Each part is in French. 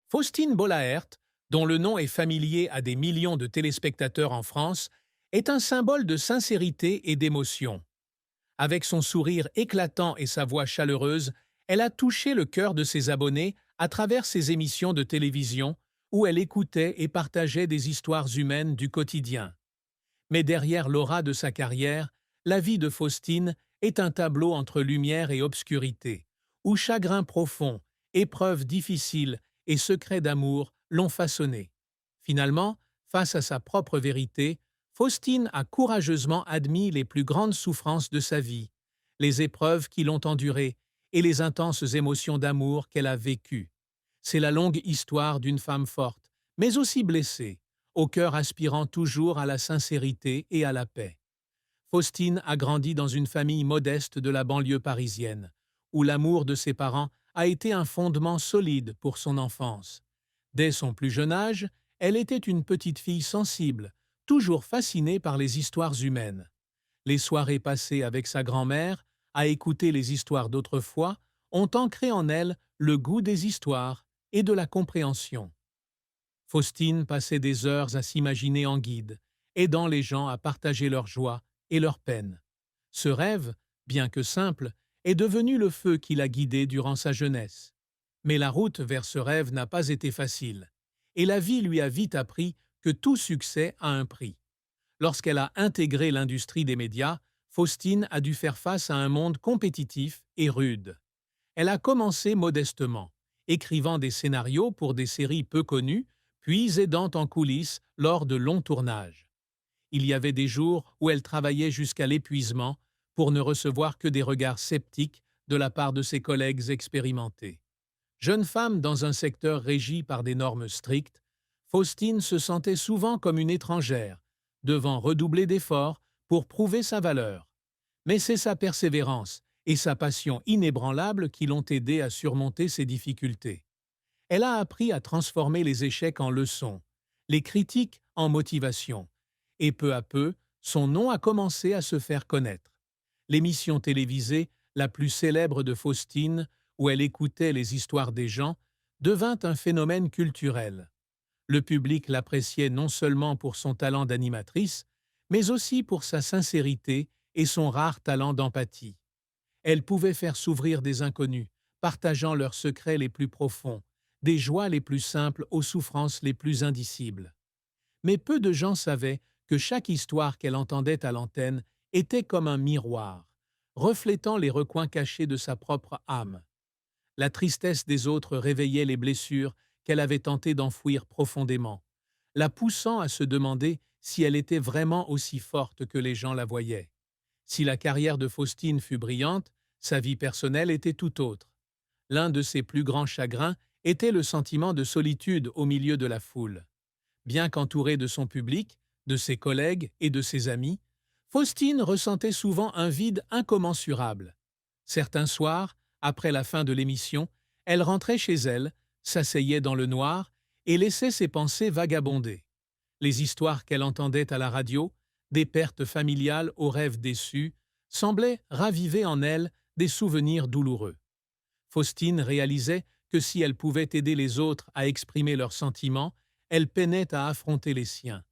Faustine Bollaert, dont le nom est familier à des millions de téléspectateurs en France, est un symbole de sincérité et d'émotion. Avec son sourire éclatant et sa voix chaleureuse, elle a touché le cœur de ses abonnés à travers ses émissions de télévision où elle écoutait et partageait des histoires humaines du quotidien. Mais derrière l'aura de sa carrière, la vie de Faustine est un tableau entre lumière et obscurité, où chagrin profond, épreuves difficiles et secrets d'amour l'ont façonné. Finalement, face à sa propre vérité, Faustine a courageusement admis les plus grandes souffrances de sa vie, les épreuves qui l'ont endurée et les intenses émotions d'amour qu'elle a vécues. C'est la longue histoire d'une femme forte, mais aussi blessée, au cœur aspirant toujours à la sincérité et à la paix. Faustine a grandi dans une famille modeste de la banlieue parisienne, où l'amour de ses parents a été un fondement solide pour son enfance. Dès son plus jeune âge, elle était une petite fille sensible, toujours fascinée par les histoires humaines. Les soirées passées avec sa grand-mère, à écouter les histoires d'autrefois, ont ancré en elle le goût des histoires et de la compréhension. Faustine passait des heures à s'imaginer en guide, aidant les gens à partager leur joie et leur peine. Ce rêve, bien que simple, est devenu le feu qui l'a guidée durant sa jeunesse. Mais la route vers ce rêve n'a pas été facile, et la vie lui a vite appris que tout succès a un prix. Lorsqu'elle a intégré l'industrie des médias, Faustine a dû faire face à un monde compétitif et rude. Elle a commencé modestement, écrivant des scénarios pour des séries peu connues, puis aidant en coulisses lors de longs tournages. Il y avait des jours où elle travaillait jusqu'à l'épuisement pour ne recevoir que des regards sceptiques de la part de ses collègues expérimentés. Jeune femme dans un secteur régi par des normes strictes, Faustine se sentait souvent comme une étrangère, devant redoubler d'efforts pour prouver sa valeur. Mais c'est sa persévérance et sa passion inébranlable qui l'ont aidée à surmonter ses difficultés. Elle a appris à transformer les échecs en leçons, les critiques en motivation, et peu à peu, son nom a commencé à se faire connaître. L'émission télévisée la plus célèbre de Faustine, où elle écoutait les histoires des gens, devint un phénomène culturel. Le public l'appréciait non seulement pour son talent d'animatrice, mais aussi pour sa sincérité et son rare talent d'empathie. Elle pouvait faire s'ouvrir des inconnus, partageant leurs secrets les plus profonds, des joies les plus simples aux souffrances les plus indicibles. Mais peu de gens savaient que chaque histoire qu'elle entendait à l'antenne était comme un miroir, reflétant les recoins cachés de sa propre âme. La tristesse des autres réveillait les blessures qu'elle avait tenté d'enfouir profondément, la poussant à se demander si elle était vraiment aussi forte que les gens la voyaient. Si la carrière de Faustine fut brillante, sa vie personnelle était tout autre. L'un de ses plus grands chagrins était le sentiment de solitude au milieu de la foule. Bien qu'entourée de son public, de ses collègues et de ses amis, Faustine ressentait souvent un vide incommensurable. Certains soirs, après la fin de l'émission, elle rentrait chez elle, s'asseyait dans le noir et laissait ses pensées vagabonder. Les histoires qu'elle entendait à la radio, des pertes familiales aux rêves déçus, semblaient raviver en elle des souvenirs douloureux. Faustine réalisait que si elle pouvait aider les autres à exprimer leurs sentiments, elle peinait à affronter les siens.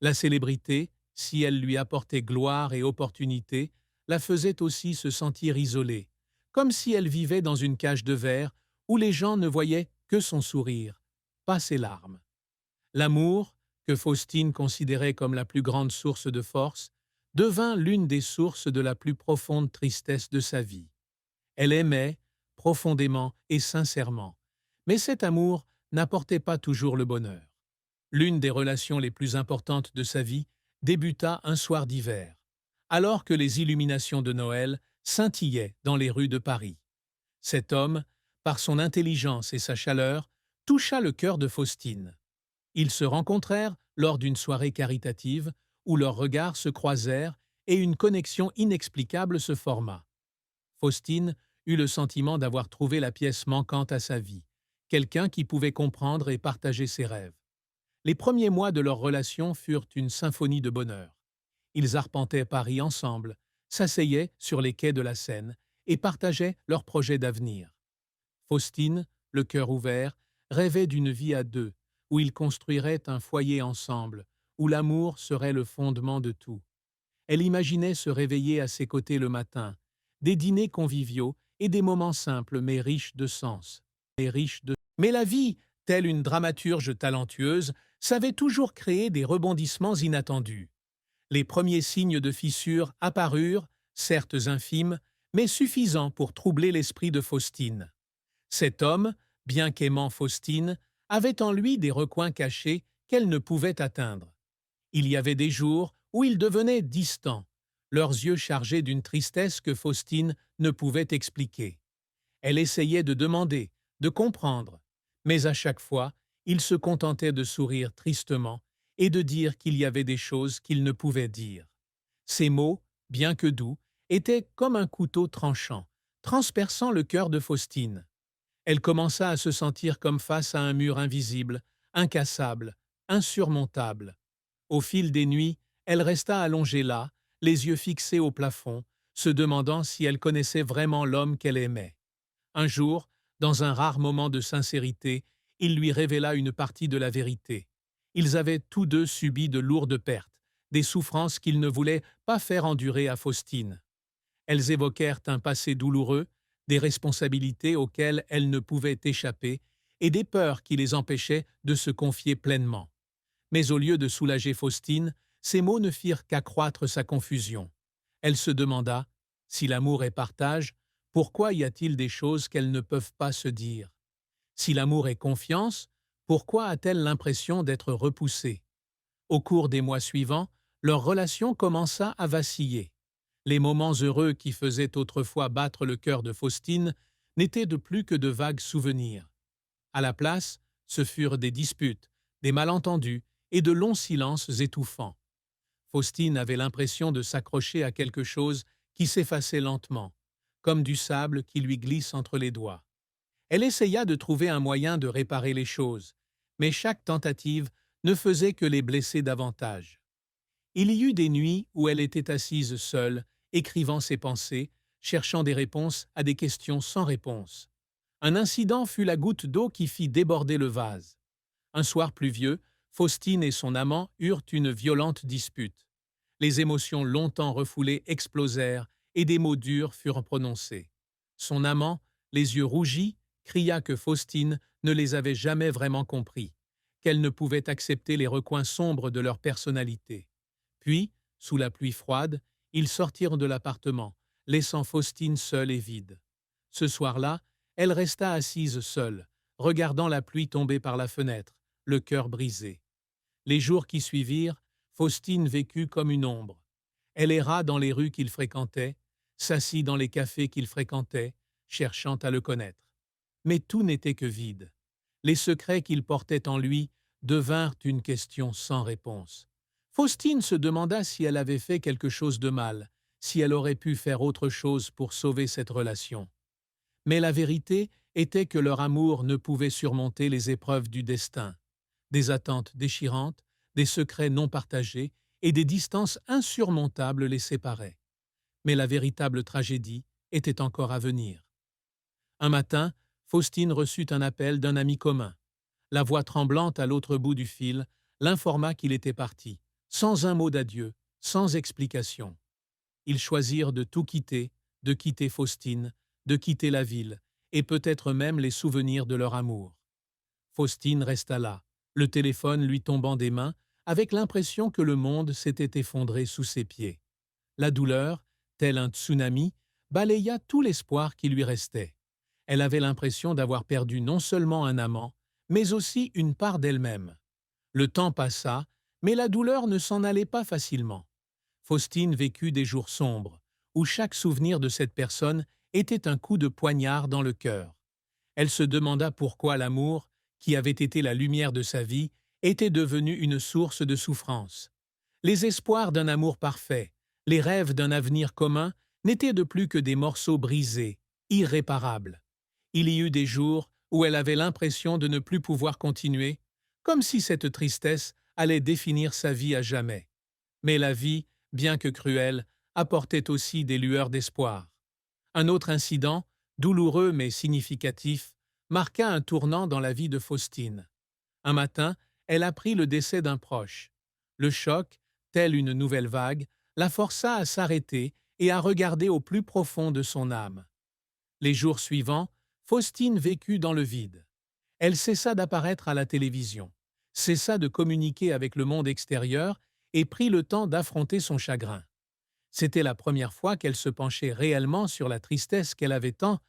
La célébrité, si elle lui apportait gloire et opportunité, la faisait aussi se sentir isolée, comme si elle vivait dans une cage de verre où les gens ne voyaient que son sourire, pas ses larmes. L'amour, que Faustine considérait comme la plus grande source de force, devint l'une des sources de la plus profonde tristesse de sa vie. Elle aimait, profondément et sincèrement, mais cet amour n'apportait pas toujours le bonheur. L'une des relations les plus importantes de sa vie débuta un soir d'hiver, alors que les illuminations de Noël scintillaient dans les rues de Paris. Cet homme, par son intelligence et sa chaleur, toucha le cœur de Faustine. Ils se rencontrèrent lors d'une soirée caritative où leurs regards se croisèrent et une connexion inexplicable se forma. Faustine eut le sentiment d'avoir trouvé la pièce manquante à sa vie, quelqu'un qui pouvait comprendre et partager ses rêves. Les premiers mois de leur relation furent une symphonie de bonheur. Ils arpentaient Paris ensemble, s'asseyaient sur les quais de la Seine et partageaient leurs projets d'avenir. Faustine, le cœur ouvert, rêvaient d'une vie à deux, où ils construiraient un foyer ensemble, où l'amour serait le fondement de tout. Elle imaginait se réveiller à ses côtés le matin, des dîners conviviaux et des moments simples mais riches de sens. Mais la vie, telle une dramaturge talentueuse, savait toujours créer des rebondissements inattendus. Les premiers signes de fissure apparurent, certes infimes, mais suffisants pour troubler l'esprit de Faustine. Cet homme, bien qu'aimant Faustine, avait en lui des recoins cachés qu'elle ne pouvait atteindre. Il y avait des jours où ils devenaient distants, leurs yeux chargés d'une tristesse que Faustine ne pouvait expliquer. Elle essayait de demander, de comprendre, mais à chaque fois, il se contentait de sourire tristement et de dire qu'il y avait des choses qu'il ne pouvait dire. Ces mots, bien que doux, étaient comme un couteau tranchant, transperçant le cœur de Faustine. Elle commença à se sentir comme face à un mur invisible, incassable, insurmontable. Au fil des nuits, elle resta allongée là, les yeux fixés au plafond, se demandant si elle connaissait vraiment l'homme qu'elle aimait. Un jour, dans un rare moment de sincérité, il lui révéla une partie de la vérité. Ils avaient tous deux subi de lourdes pertes, des souffrances qu'ils ne voulaient pas faire endurer à Faustine. Elles évoquèrent un passé douloureux, des responsabilités auxquelles elles ne pouvaient échapper et des peurs qui les empêchaient de se confier pleinement. Mais au lieu de soulager Faustine, ces mots ne firent qu'accroître sa confusion. Elle se demanda, si l'amour est partage, pourquoi y a-t-il des choses qu'elles ne peuvent pas se dire? Si l'amour est confiance, pourquoi a-t-elle l'impression d'être repoussée? Au cours des mois suivants, leur relation commença à vaciller. Les moments heureux qui faisaient autrefois battre le cœur de Faustine n'étaient de plus que de vagues souvenirs. À la place, ce furent des disputes, des malentendus et de longs silences étouffants. Faustine avait l'impression de s'accrocher à quelque chose qui s'effaçait lentement, comme du sable qui lui glisse entre les doigts. Elle essaya de trouver un moyen de réparer les choses, mais chaque tentative ne faisait que les blesser davantage. Il y eut des nuits où elle était assise seule, écrivant ses pensées, cherchant des réponses à des questions sans réponse. Un incident fut la goutte d'eau qui fit déborder le vase. Un soir pluvieux, Faustine et son amant eurent une violente dispute. Les émotions longtemps refoulées explosèrent et des mots durs furent prononcés. Son amant, les yeux rougis, cria que Faustine ne les avait jamais vraiment compris, qu'elle ne pouvait accepter les recoins sombres de leur personnalité. Puis, sous la pluie froide, ils sortirent de l'appartement, laissant Faustine seule et vide. Ce soir-là, elle resta assise seule, regardant la pluie tomber par la fenêtre, le cœur brisé. Les jours qui suivirent, Faustine vécut comme une ombre. Elle erra dans les rues qu'il fréquentait, s'assit dans les cafés qu'il fréquentait, cherchant à le connaître. Mais tout n'était que vide. Les secrets qu'il portait en lui devinrent une question sans réponse. Faustine se demanda si elle avait fait quelque chose de mal, si elle aurait pu faire autre chose pour sauver cette relation. Mais la vérité était que leur amour ne pouvait surmonter les épreuves du destin. Des attentes déchirantes, des secrets non partagés et des distances insurmontables les séparaient. Mais la véritable tragédie était encore à venir. Un matin, Faustine reçut un appel d'un ami commun. La voix tremblante à l'autre bout du fil l'informa qu'il était parti, sans un mot d'adieu, sans explication. Ils choisirent de quitter Faustine, de quitter la ville, et peut-être même les souvenirs de leur amour. Faustine resta là, le téléphone lui tombant des mains, avec l'impression que le monde s'était effondré sous ses pieds. La douleur, tel un tsunami, balaya tout l'espoir qui lui restait. Elle avait l'impression d'avoir perdu non seulement un amant, mais aussi une part d'elle-même. Le temps passa, mais la douleur ne s'en allait pas facilement. Faustine vécut des jours sombres, où chaque souvenir de cette personne était un coup de poignard dans le cœur. Elle se demanda pourquoi l'amour, qui avait été la lumière de sa vie, était devenu une source de souffrance. Les espoirs d'un amour parfait, les rêves d'un avenir commun, n'étaient de plus que des morceaux brisés, irréparables. Il y eut des jours où elle avait l'impression de ne plus pouvoir continuer, comme si cette tristesse allait définir sa vie à jamais. Mais la vie, bien que cruelle, apportait aussi des lueurs d'espoir. Un autre incident, douloureux mais significatif, marqua un tournant dans la vie de Faustine. Un matin, elle apprit le décès d'un proche. Le choc, tel une nouvelle vague, la força à s'arrêter et à regarder au plus profond de son âme. Les jours suivants, Faustine vécut dans le vide. Elle cessa d'apparaître à la télévision, cessa de communiquer avec le monde extérieur et prit le temps d'affronter son chagrin. C'était la première fois qu'elle se penchait réellement sur la tristesse qu'elle avait tant